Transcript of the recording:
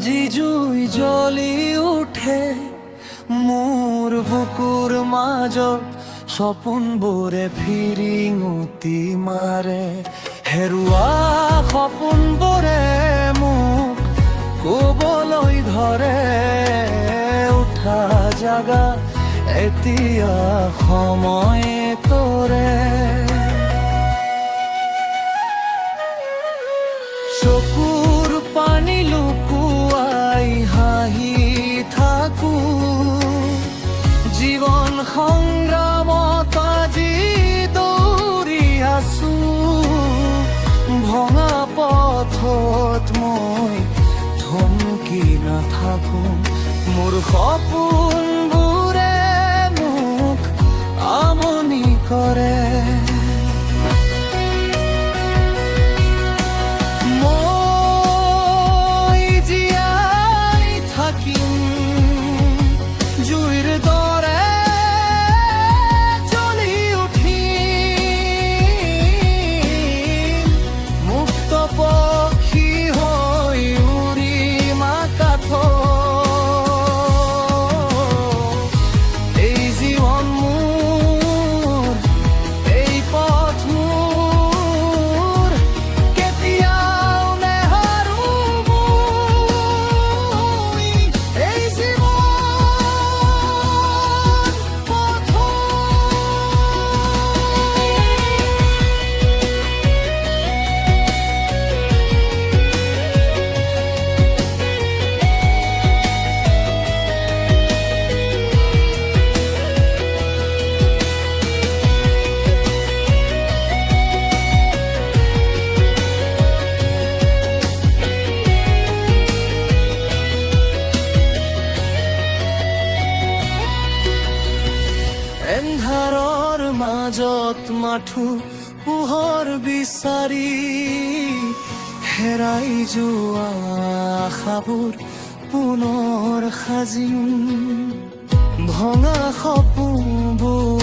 আজি জুই জ্বলি উঠে মোৰ বুকুৰ মাজত, সপোনবোৰে ফিৰিঙুতি মাৰে। হেৰুৱা সপোনবোৰে মোক ক'বলৈ ধৰে, উঠা জাগা এতিয়া সময় তোৰে। চকুৰ পানী লুকুৱাই হাঁহি থাকো, জীৱন সংগ্ৰামত আজি দৌৰি আছো। ভঙা পথত মই থমকি নাথাকো, মোৰ সপোনবোৰে মোক আমনি কৰে। জুইৰ দৰে জ্বলি উঠিম, মুক্ত পক্ষী হৈ উৰিম আকাশত। এই জীৱন মোৰ, এই পথ মোৰ, কেতিয়াও নেহাৰো মই। এই জীৱন এন্ধাৰৰ মাজত মাথো পোহৰ বিচাৰি, হেৰাই যোৱা আশাবোৰ পুনৰ সাজিম। ভঙা সপোনবোৰ